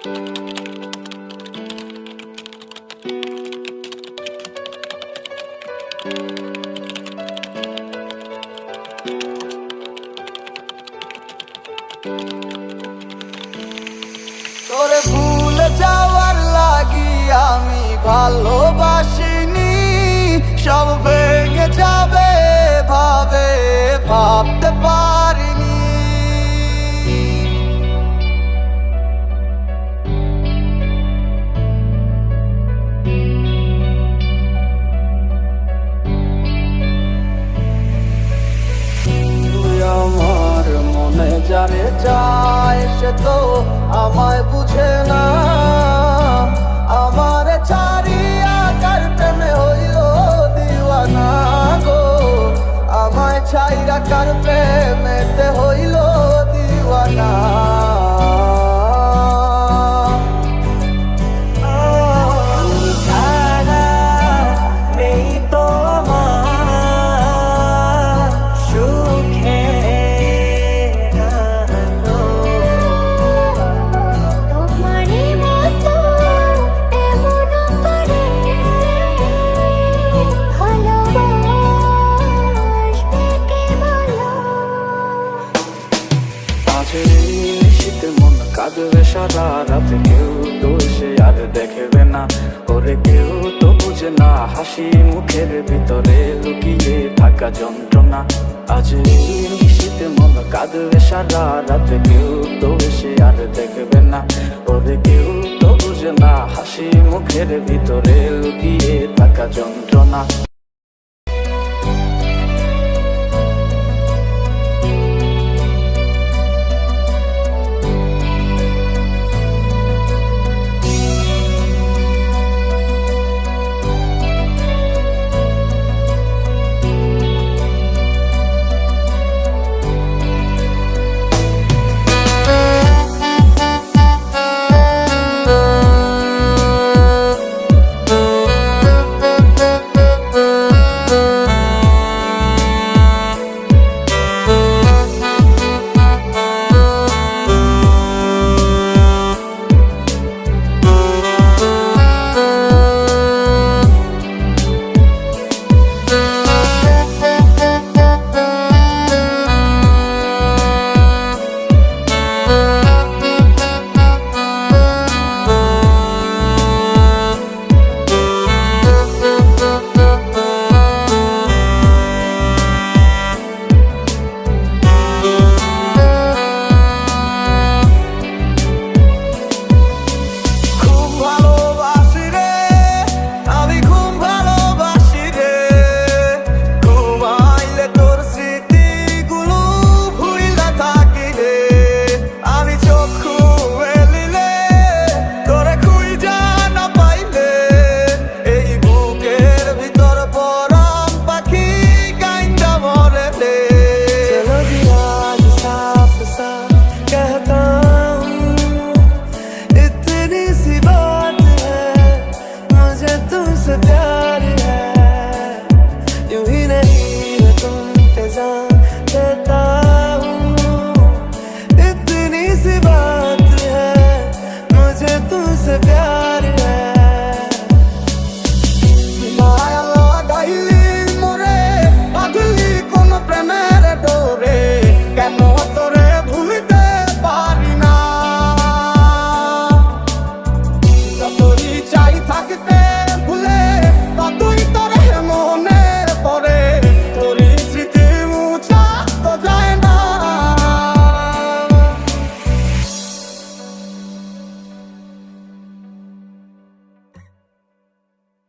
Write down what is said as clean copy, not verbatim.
তোরে ভুলে যাওয়ার লাগি আমি ভালোবাসিনি, সব ভেঙে যাবে ভাবে ভাবতে পারিনি। তুই আমার মনে যারে যায় সে তো আমায় বুঝে না, আমার ছাড়িয়া কার প্রেমে হইল দিওয়ানা গো, আমায় ছাইরা কার প্রেমেতে হইল দিওয়ানা। শীতের মন কাঁদবে সারা রাত, কেউ তো এসে আর দেখবে না, ওরে কেউ তো বুঝে না হাসি মুখের ভিতরে লুকিয়ে থাকা যন্ত্রণা। আজ শীতের মন কাঁদবে সারা রাত, কেউ তো এসে আর দেখবে না, ওরে কেউ তো বুঝে না হাসি মুখের ভিতরে লুকিয়ে থাকা যন্ত্রণা।